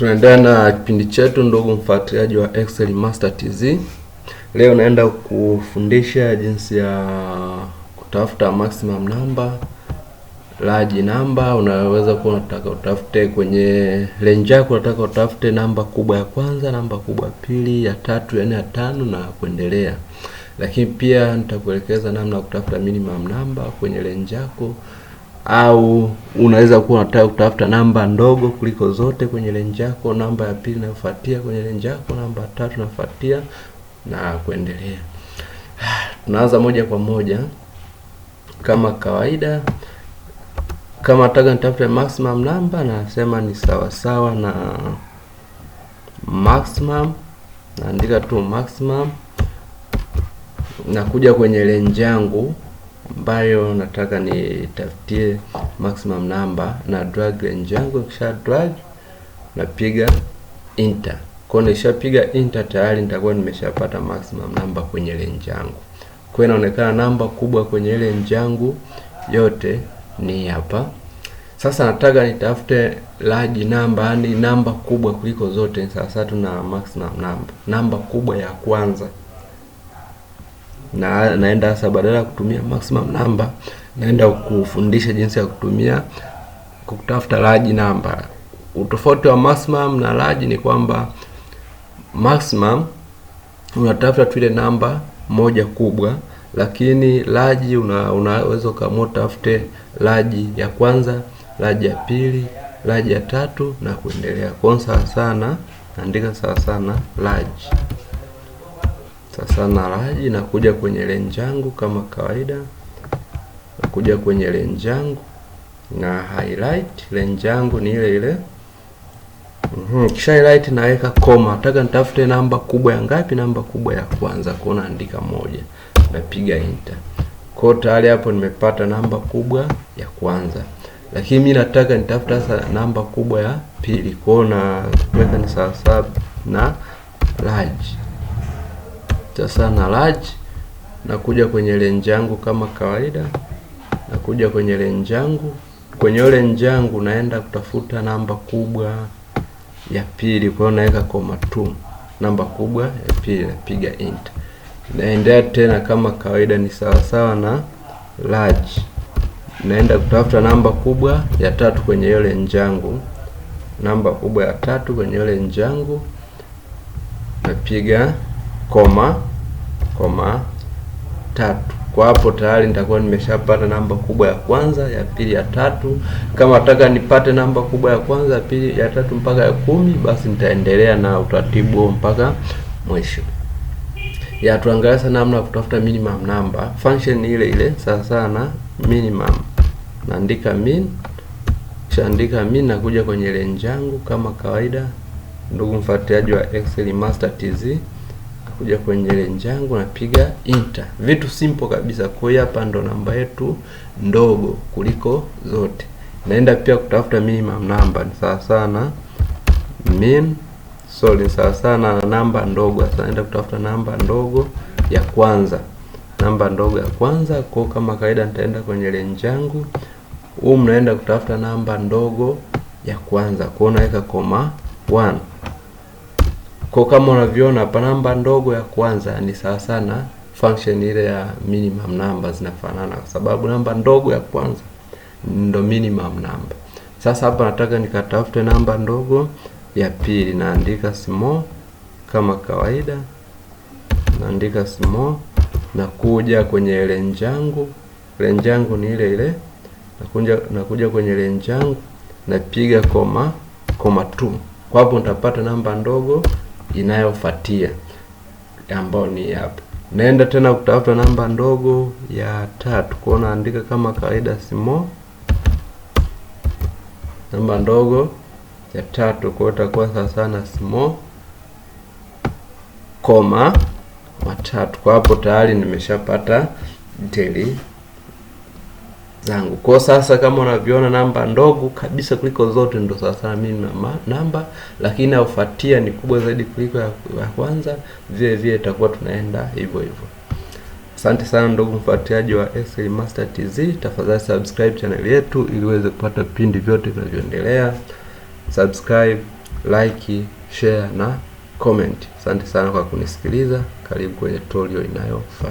Tunaendelea na kipindi chetu ndugu mfuatiliaji wa Excel Master TZ. Leo naenda kufundisha jinsi ya kutafuta maximum number, large number. Unaweza kuwa unataka utafute kwenye range yako, unataka utafute namba kubwa ya kwanza, namba kubwa ya pili, ya tatu, ya nne, ya tano na kuendelea. Lakini pia nitakuelekeza namna ya kutafuta minimum number kwenye range yako, au unaweza kuwa unataka kutafuta namba ndogo kuliko zote kwenye range yako, namba ya pili inayofuatia kwenye range yako, namba ya tatu inayofuatia na kuendelea. Tunaanza moja kwa moja kama kawaida. Kama nataka nitafute maximum number, nasema ni sawa na maximum, naandika tu maximum, nakuja kwenye range yangu ambayo nataka nitafutie maximum number, na drag range yangu. Kisha drag napiga enter. Kwa nishapiga enter tayari nitakuwa nimeshapata maximum number kwenye range yangu. Kwa inaonekana namba kubwa kwenye range yangu yote ni hapa. Sasa nataka nitafute large number, yani namba kubwa kuliko zote. Sasa tuna maximum number, namba kubwa ya kwanza. Naenda sasa, badala ya kutumia maximum number, naenda kufundisha jinsi ya kutumia kutafuta large number. Utofauti wa maximum na large ni kwamba maximum unatafuta tu ile namba moja kubwa, lakini large unaweza kama utafute large ya kwanza, large ya pili, large ya tatu na kuendelea. Kwa sawa sana andika sawa sana large. Sasa na large nakuja kwenye range yangu kama kawaida, nakuja kwenye range yangu na highlight range yangu ni ile ile. Kisha highlight naweka koma. Nataka nitafute namba kubwa ya ngapi? Namba kubwa ya kwanza. Kwa naandika moja, napiga enter. Kwa tayari hapo nimepata namba kubwa ya kwanza. Lakini mimi nataka nitafuta sasa namba kubwa ya pili. Kwa na weka ni sawa na large. Sasa na large nakuja kwenye range yangu kama kawaida, nakuja kwenye range yangu. Kwenye range yangu naenda kutafuta namba kubwa ya pili. Kwa hiyo naweka koma 2, namba kubwa ya pili, napiga enter. Naendelea tena kama kawaida ni sawa na large. Naenda kutafuta namba kubwa ya tatu kwenye hiyo range yangu, namba kubwa ya tatu kwenye hiyo range yangu, napiga koma 3. Kwa hapo tayari nitakuwa nimeshapata namba kubwa ya kwanza, ya pili, ya tatu. Kama nataka nipate namba kubwa ya kwanza, ya pili, ya tatu mpaka ya 10, basi nitaendelea na utaratibu mpaka mwisho. Tuangalia sana namna ya kutafuta minimum number. Function ile ile sawa na minimum. Naandika min, kisha andika min, nakuja kwenye range yangu kama kawaida. Ndugu mfuatiliaji wa Excel Master TZ, kuja kwenye range yangu napiga enter. Vitu simple kabisa. Kwa hiyo hapa ndo namba yetu ndogo kuliko zote. Naenda pia kutafuta minimum number, ni sawa na min, sawa na namba ndogo. Sasa naenda kutafuta namba ndogo ya kwanza, namba ndogo ya kwanza. Kwa kama kawaida nitaenda kwenye range yangu, naenda kutafuta namba ndogo ya kwanza. Kwa naweka koma 1. Kwa kama unavyoona hapa namba ndogo ya kwanza ni sawa sana function ile ya minimum number, zinafanana kwa sababu namba ndogo ya kwanza ndo minimum number. Sasa hapa nataka nikatafute namba ndogo ya pili, naandika small kama kawaida, naandika small, nakuja kwenye range yangu. Range yangu ni ile ile, nakuja kwenye range yangu napiga koma 2. Kwa hapo nitapata namba ndogo inayofuatia ambayo ni hapa. Naenda tena kutafuta namba ndogo ya tatu. Kwa naandika kama kawaida small, namba ndogo ya tatu. Kwa itakuwa sawa na small koma 3. Kwa hapo tayari nimeshapata detail zangu. Kwa sasa kama unavyoona namba ndogo kabisa kuliko zote ndo sasa mimi namba, lakini inayofuatia ni kubwa zaidi kuliko ya kwanza. Vile itakuwa tunaenda hivyo. Asante sana ndugu mfuatiliaji wa Excel Master TZ. Tafadhali subscribe channel yetu ili uweze kupata vipindi vyote vinavyoendelea. Subscribe, like, share na comment. Asante sana kwa kunisikiliza. Karibu kwenye tutorial inayofuata.